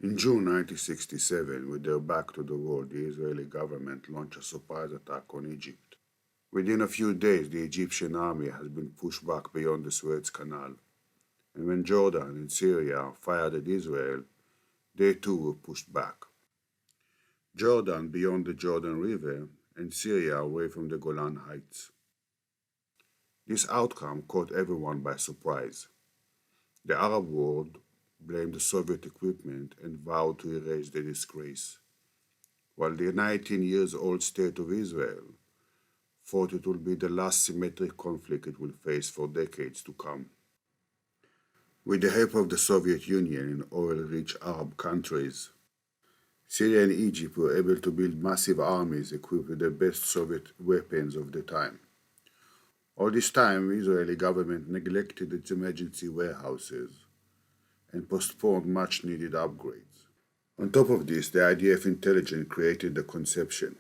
In June 1967, with their back to the wall, the Israeli government launched a surprise attack on Egypt. Within a few days, the Egyptian army has been pushed back beyond the Suez Canal, and when Jordan and Syria fired at Israel, they too were pushed back. Jordan beyond the Jordan River, and Syria away from the Golan Heights. This outcome caught everyone by surprise. The Arab world blamed the Soviet equipment and vowed to erase the disgrace, while the 19 years old state of Israel thought it would be the last symmetric conflict it will face for decades to come. With the help of the Soviet Union and oil-rich Arab countries, Syria and Egypt were able to build massive armies equipped with the best Soviet weapons of the time. All this time, the Israeli government neglected its emergency warehouses and postponed much-needed upgrades. On top of this, the IDF intelligence created the conception,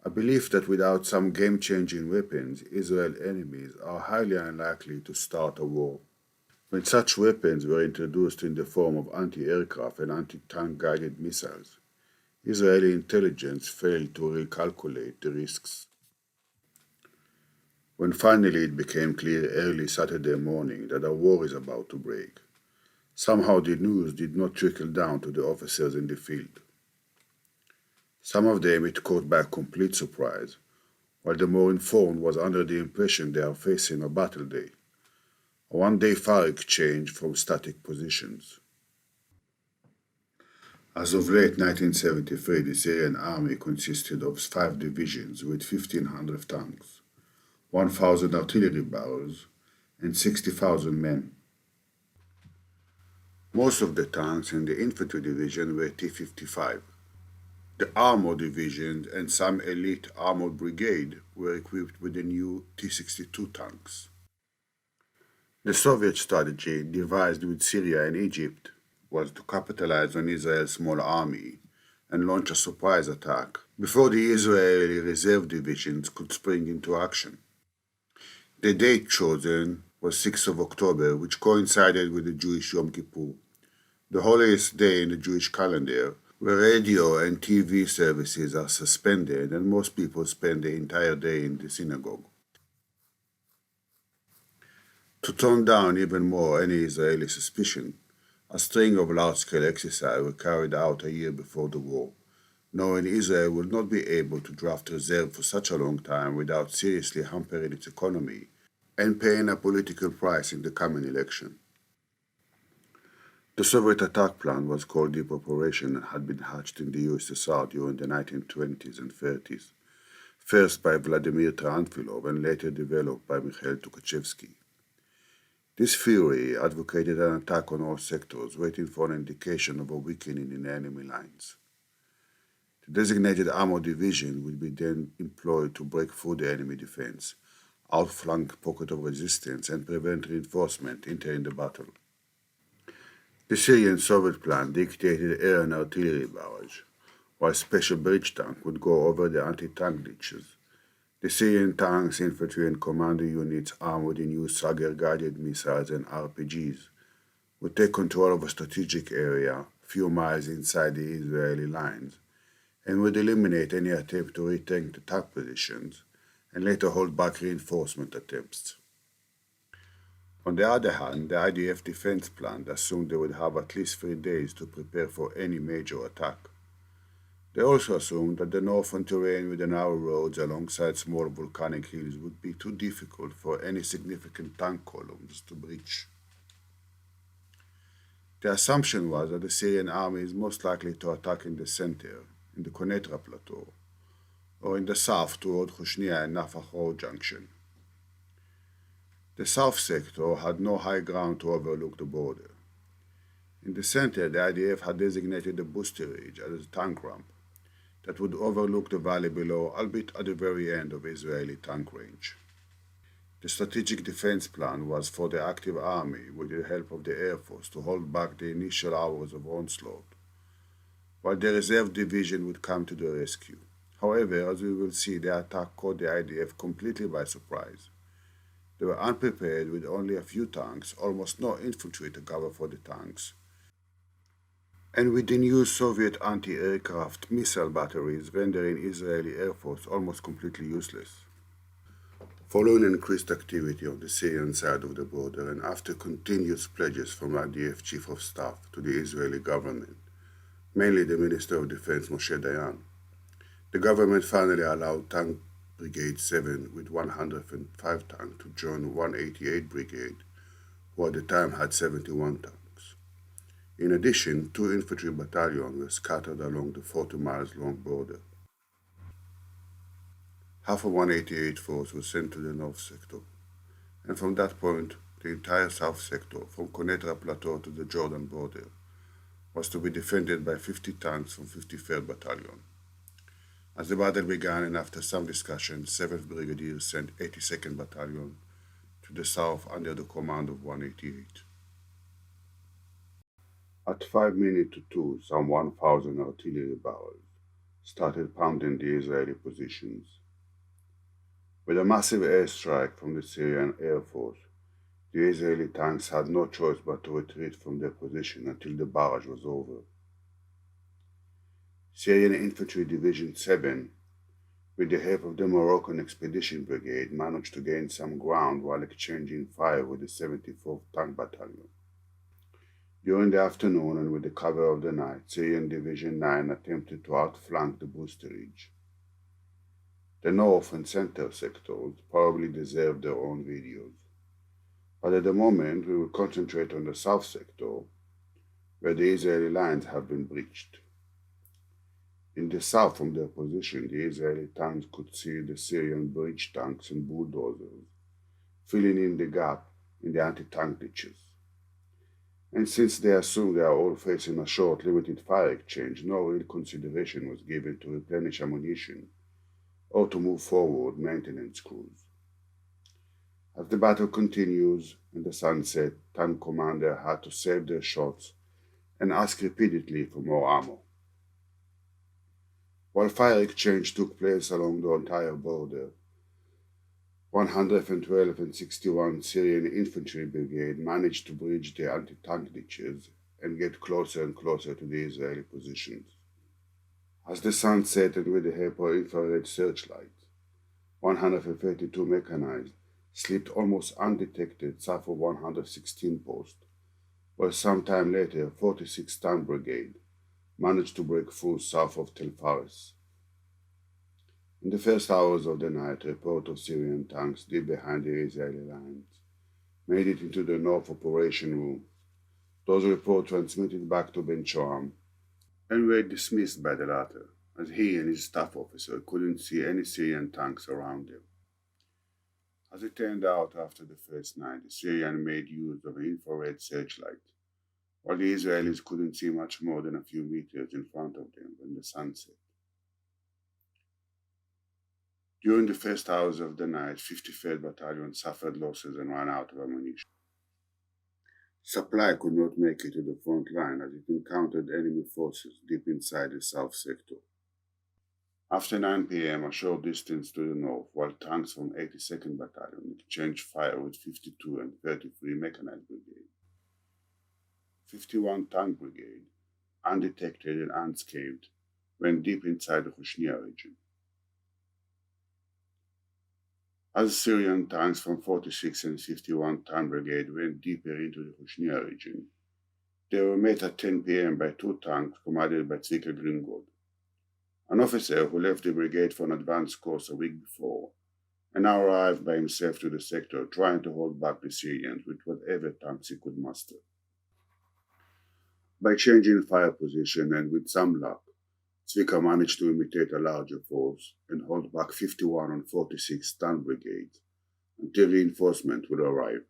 a belief that without some game-changing weapons, Israel's enemies are highly unlikely to start a war. When such weapons were introduced in the form of anti-aircraft and anti-tank guided missiles, Israeli intelligence failed to recalculate the risks. When finally it became clear early Saturday morning that a war is about to break, somehow the news did not trickle down to the officers in the field. Some of them it caught by complete surprise, while the more informed was under the impression they are facing a battle day, a one-day fire exchange from static positions. As of late 1973, the Syrian army consisted of 5 divisions with 1,500 tanks, 1,000 artillery barrels, and 60,000 men. Most of the tanks in the infantry division were T-55. The armored division and some elite armored brigade were equipped with the new T-62 tanks. The Soviet strategy, devised with Syria and Egypt, was to capitalize on Israel's small army and launch a surprise attack before the Israeli reserve divisions could spring into action. The date chosen was 6th of October, which coincided with the Jewish Yom Kippur, the holiest day in the Jewish calendar, where radio and TV services are suspended and most people spend the entire day in the synagogue. To tone down even more any Israeli suspicion, a string of large-scale exercises were carried out a year before the war, knowing Israel would not be able to draft reserves for such a long time without seriously hampering its economy and paying a political price in the coming election. The Soviet attack plan was called Deep Operation and had been hatched in the USSR during the 1920s and 30s, first by Vladimir Tranfilov and later developed by Mikhail Tukhachevsky. This theory advocated an attack on all sectors, waiting for an indication of a weakening in enemy lines. The designated armored division would be then employed to break through the enemy defense, outflank pockets of resistance, and prevent reinforcement entering the battle. The Syrian Soviet plan dictated air and artillery barrage, while special bridge tanks would go over the anti-tank ditches. The Syrian tanks, infantry, and commander units armed with the new Sager-guided missiles and RPGs would take control of a strategic area few miles inside the Israeli lines and would eliminate any attempt to retake the attack positions and later hold back reinforcement attempts. On the other hand, the IDF defense plan assumed they would have at least 3 days to prepare for any major attack. They also assumed that the northern terrain with the narrow roads alongside small volcanic hills would be too difficult for any significant tank columns to breach. The assumption was that the Syrian army is most likely to attack in the center, in the Konetra Plateau, or in the south toward Hushnia and Nafach Junction. The south sector had no high ground to overlook the border. In the center, the IDF had designated the Booster Ridge as a tank ramp that would overlook the valley below, albeit at the very end of Israeli tank range. The strategic defense plan was for the active army, with the help of the Air Force, to hold back the initial hours of onslaught, while the reserve division would come to the rescue. However, as we will see, the attack caught the IDF completely by surprise. They were unprepared with only a few tanks, almost no infantry to cover for the tanks, and with the new Soviet anti-aircraft missile batteries rendering Israeli Air Force almost completely useless. Following increased activity on the Syrian side of the border and after continuous pledges from IDF Chief of Staff to the Israeli government, mainly the Minister of Defense Moshe Dayan, the government finally allowed Tank Brigade 7 with 105 tanks to join 188 Brigade, who at the time had 71 tanks. In addition, two infantry battalions were scattered along the 40 miles long border. Half of 188 force was sent to the north sector, and from that point, the entire south sector, from Konetra Plateau to the Jordan border, was to be defended by 50 tanks from 53rd Battalion. As the battle began and after some discussion, 7th Brigadier sent 82nd Battalion to the south under the command of 188. At 5 minutes to 2, some 1,000 artillery barrels started pounding the Israeli positions. With a massive airstrike from the Syrian Air Force, the Israeli tanks had no choice but to retreat from their position until the barrage was over. Syrian Infantry Division 7, with the help of the Moroccan Expedition Brigade, managed to gain some ground while exchanging fire with the 74th Tank Battalion. During the afternoon and with the cover of the night, Syrian Division 9 attempted to outflank the boosterage. The north and center sectors probably deserve their own videos, but at the moment we will concentrate on the south sector, where the Israeli lines have been breached. In the south from their position, the Israeli tanks could see the Syrian breach tanks and bulldozers, filling in the gap in the anti-tank ditches. And since they assumed they are all facing a short, limited fire exchange, no real consideration was given to replenish ammunition or to move forward maintenance crews. As the battle continues and the sun sets, tank commander had to save their shots and ask repeatedly for more ammo. While fire exchange took place along the entire border, 112 and 61 Syrian Infantry Brigade managed to breach the anti-tank ditches and get closer and closer to the Israeli positions. As the sun set and with the help of infrared searchlights, 132 mechanized slipped almost undetected south of 116 post, while sometime later 46 Tank Brigade managed to break through south of Tel Fares. In the first hours of the night, report of Syrian tanks deep behind the Israeli lines made it into the North Operation Room. Those reports transmitted back to Ben Shoam and were dismissed by the latter, as he and his staff officer couldn't see any Syrian tanks around them. As it turned out, after the first night, the Syrians made use of an infrared searchlight, while the Israelis couldn't see much more than a few meters in front of them when the sun set. During the first hours of the night, 53rd Battalion suffered losses and ran out of ammunition. Supply could not make it to the front line as it encountered enemy forces deep inside the south sector. After 9 p.m., a short distance to the north, while tanks from 82nd Battalion exchanged fire with 52 and 33 Mechanized Brigade, 51 Tank Brigade, undetected and unscathed, went deep inside the Hushnia region. As Syrian tanks from 46 and 51 Tank Brigade went deeper into the Hushnia region, they were met at 10 p.m. by two tanks commanded by Tzvika Gringod, an officer who left the brigade for an advance course a week before, and now arrived by himself to the sector, trying to hold back the Syrians with whatever tanks he could muster. By changing fire position and with some luck, Tzvika managed to imitate a larger force and hold back 51 and 46 Tank Brigades until reinforcement would arrive.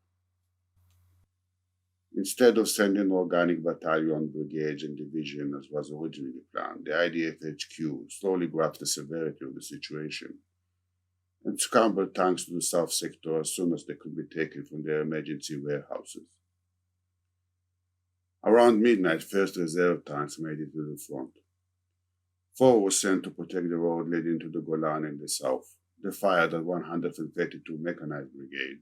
Instead of sending organic battalion, brigades, and division as was originally planned, the IDF HQ slowly grasped the severity of the situation and scrambled tanks to the south sector as soon as they could be taken from their emergency warehouses. Around midnight, first reserve tanks made it to the front. 4 were sent to protect the road leading to the Golan in the south. They fired at 132 Mechanized Brigade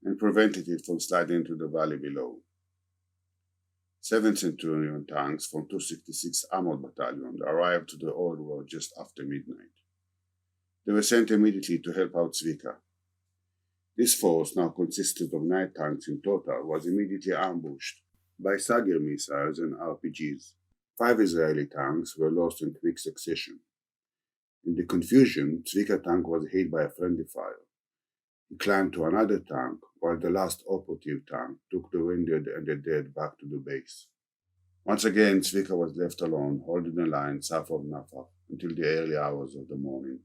and prevented it from sliding into the valley below. 7 Centurion tanks from 266 Armored Battalion arrived to the old road just after midnight. They were sent immediately to help out Zvika. This force, now consisted of 9 tanks in total, was immediately ambushed by Sagir missiles and RPGs. 5 Israeli tanks were lost in quick succession. In the confusion, Zvika tank was hit by a friendly fire. He climbed to another tank, while the last operative tank took the wounded and the dead back to the base. Once again, Zvika was left alone, holding the line south of Nafak until the early hours of the morning.